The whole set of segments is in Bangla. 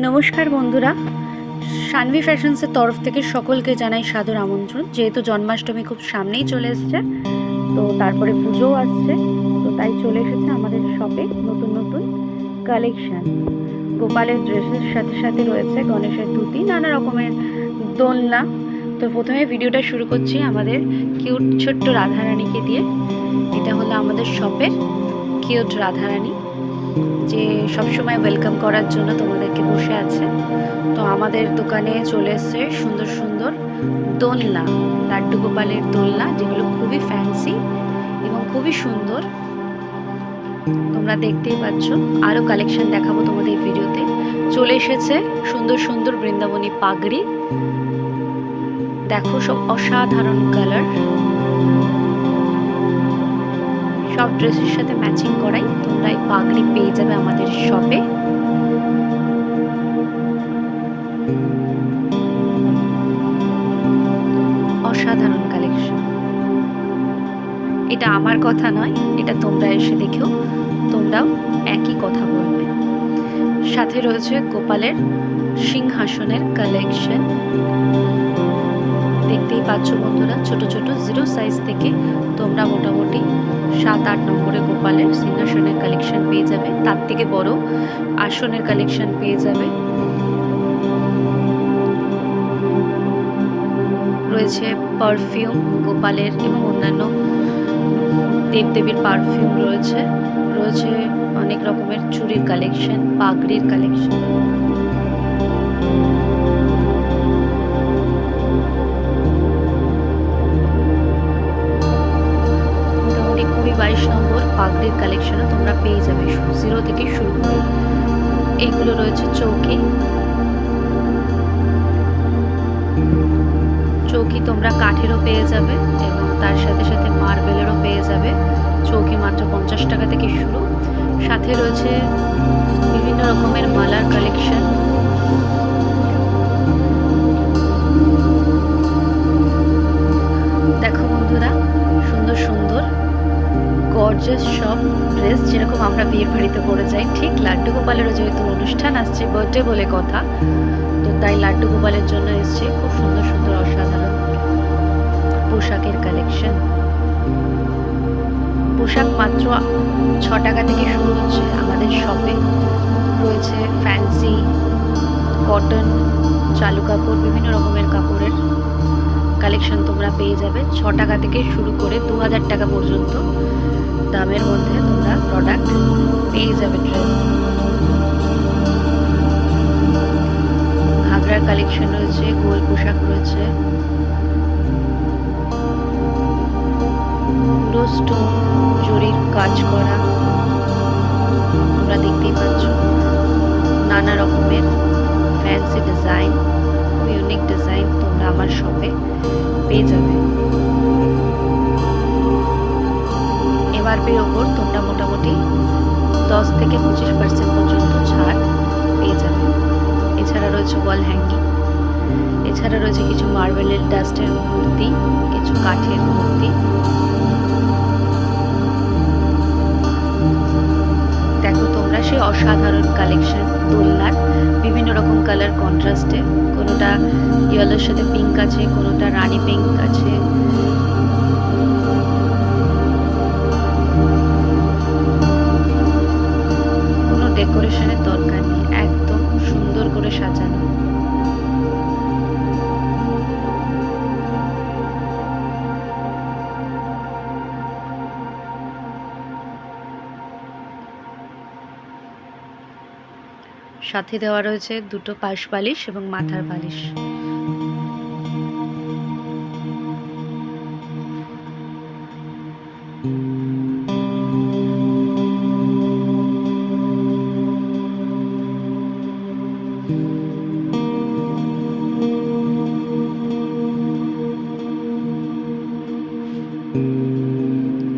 নমস্কার বন্ধুরা, সানভি ফ্যাশনসের তরফ থেকে সকলকে জানাই সাদর আমন্ত্রণ। যেহেতু জন্মাষ্টমী খুব সামনেই চলে এসছে, তো তারপরে পুজোও আসছে, তো তাই চলে এসেছে আমাদের শপে নতুন নতুন কালেকশান। গোপালের ড্রেসের সাথে সাথে রয়েছে গণেশের ধুতি, নানা রকমের দোলনা। তো প্রথমে ভিডিওটা শুরু করছি আমাদের কিউট ছোট্ট রাধারানীকে দিয়ে। এটা হলো আমাদের শপের কিউট রাধারানী, যে সবসময় ওয়েলকাম করার জন্য তোমাদেরকে বসে আছে। তো আমাদের দোকানে চলে এসছে সুন্দর সুন্দর দোলনা, লাড্ডু গোপালের দোলনা, যেগুলো খুবই ফ্যান্সি এবং খুবই সুন্দর। তোমরা দেখতেই পাচ্ছ, আরও কালেকশন দেখাবো তোমাদের এই ভিডিওতে। চলে এসেছে সুন্দর সুন্দর বৃন্দাবনী পাগড়ি, দেখো সব অসাধারণ কালার, সব ড্রেসের সাথে ম্যাচিং করাই তোমরা এই পাগড়ি পেয়ে যাবে আমাদের শপে। অসাধারণ কালেকশন। এটা আমার কথা নয়, এটা তোমরা এসে দেখেও তোমরাও একই কথা বলবে। সাথে রয়েছে গোপালের সিংহাসনের কালেকশন, দেখতেই পাচ্ছ বন্ধুরা। ছোট ছোট 0 সাইজ থেকে তোমরা মোটামুটি 7-8 নম্বরে গোপালের সিংহাসনের কালেকশন পেয়ে যাবে। তার থেকে বড় আসনের কালেকশন পেয়ে যাবে। রয়েছে পারফিউম গোপালের এবং অন্যান্য দেবদেবীর পারফিউম রয়েছে। রয়েছে অনেক রকমের চুড়ির কালেকশন, পাগড়ির কালেকশন। মোটামুটি 20-22 নম্বর পাগড়ির কালেকশনও তোমরা পেয়ে যাবে, 0 থেকে শুরু করে। এইগুলো রয়েছে চৌকি। চৌকি তোমরা কাঠেরও পেয়ে যাবে এবং তার সাথে সাথে মার্বেলেরও পেয়ে যাবে। চৌকি মাত্র 50 টাকা থেকে শুরু। সাথে রয়েছে বিভিন্ন রকমের মালার কালেকশন। দেখো বন্ধুরা, সুন্দর সুন্দর গর্জাস সব ড্রেস, যেরকম আমরা বিয়ের বাড়িতে পরে যাই, ঠিক লাড্ডু গোপালেরও যেহেতু অনুষ্ঠান আসছে, বার্থডে বলে কথা, তো তাই লাড্ডু গোপালের জন্য এসছে খুব সুন্দর সুন্দর অসাধারণ পোশাকের কালেকশন। পোশাক মাত্র 6 টাকা থেকে শুরু হচ্ছে আমাদের শপে। রয়েছে ফ্যান্সি, কটন, চালু কাপড়, বিভিন্ন রকমের কাপড়ের কালেকশন তোমরা পেয়ে যাবে। 6 টাকা থেকে শুরু করে 2000 টাকা পর্যন্ত দামের মধ্যে তোমরা প্রোডাক্ট পেয়ে যাবে। ড্রেস, ঘাগরার কালেকশন রয়েছে, গোল পোশাক রয়েছে, পুরো স্টোন জরির কাজ করা তোমরা দেখতেই পাচ্ছ। নানা রকমের ফ্যান্সি ডিজাইন, ইউনিক ডিজাইন তোমরা আমার শপে পেয়ে যাবে। এমআরপির ওপর তোমরা মোটামুটি 10 থেকে 25% পর্যন্ত ছাড় পেয়ে যাবে। এছাড়া রয়েছে ওয়াল হ্যাঙ্গিং, এছাড়া রয়েছে কিছু মার্বেলের ডাস্টের মূর্তি, কিছু কাঠের মূর্তি। দেখো তোমরা সেই অসাধারণ কালেকশন দোলনার, বিভিন্ন রকম কালার কন্ট্রাস্টে, কোনোটা ইয়েলোর সাথে পিঙ্ক আছে, কোনোটা রানী পিঙ্ক আছে। কোনো ডেকোরেশনের দরকার নেই, একদম সুন্দর করে সাজানো। সাথে দেওয়া রয়েছে 2টো পাশ বালিশ এবং মাথার বালিশ।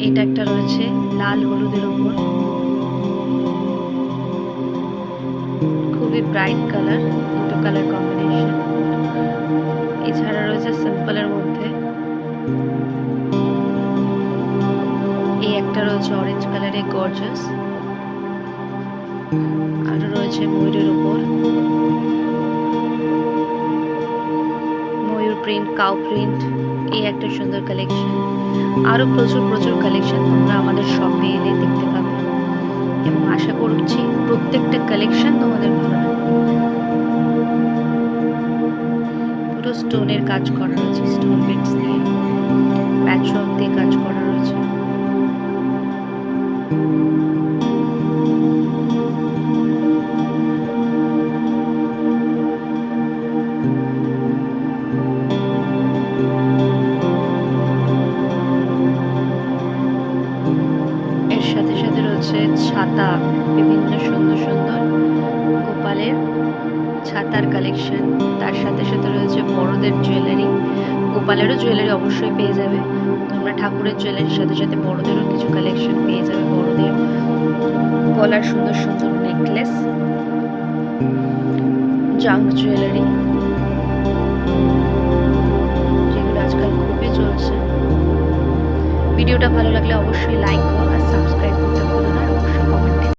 এটা একটা রয়েছে লাল হলুদের উপর, খুবই ব্রাইট কালার, 2টো কালার কম্বিনেশন। এছাড়া রয়েছে সিম্পলের মধ্যে, এই একটা রয়েছে অরেঞ্জ কালারের গর্জাস, আরও রয়েছে ময়ূরের উপর। কাউ প্রিন্ট, এই একটা সুন্দর কালেকশন। আরও প্রচুর প্রচুর কালেকশন তোমরা আমাদের শপে এলে দেখতে পাবে এবং আশা করছি প্রত্যেকটা কালেকশন তোমাদের ভালো লাগবে। পুরো স্টোনের কাজ করা রয়েছে, স্টোন বিটস দিয়ে, প্যাচওয়ার্ক দিয়ে কাজ করা রয়েছে। এর সাথে সাথে রয়েছে ছাতা, বিভিন্ন সুন্দর সুন্দর গোপালের ছাতার কালেকশন। তার সাথে সাথে রয়েছে বড়দের জুয়েলারি, গোপালেরও জুয়েলারি অবশ্যই পেয়ে যাবে তোমরা। ঠাকুরের জুয়েলারির সাথে সাথে বড়দেরও কিছু কালেকশন পেয়ে যাবে। বড়দের গলার সুন্দর সুন্দর নেকলেস, জাঙ্ক জুয়েলারি, যেগুলো আজকাল খুবই চলছে। ভিডিওটা ভালো লাগলে অবশ্যই লাইক করো আর সাবস্ক্রাইব করতে ভুলো না। অবশ্যই কমেন্টে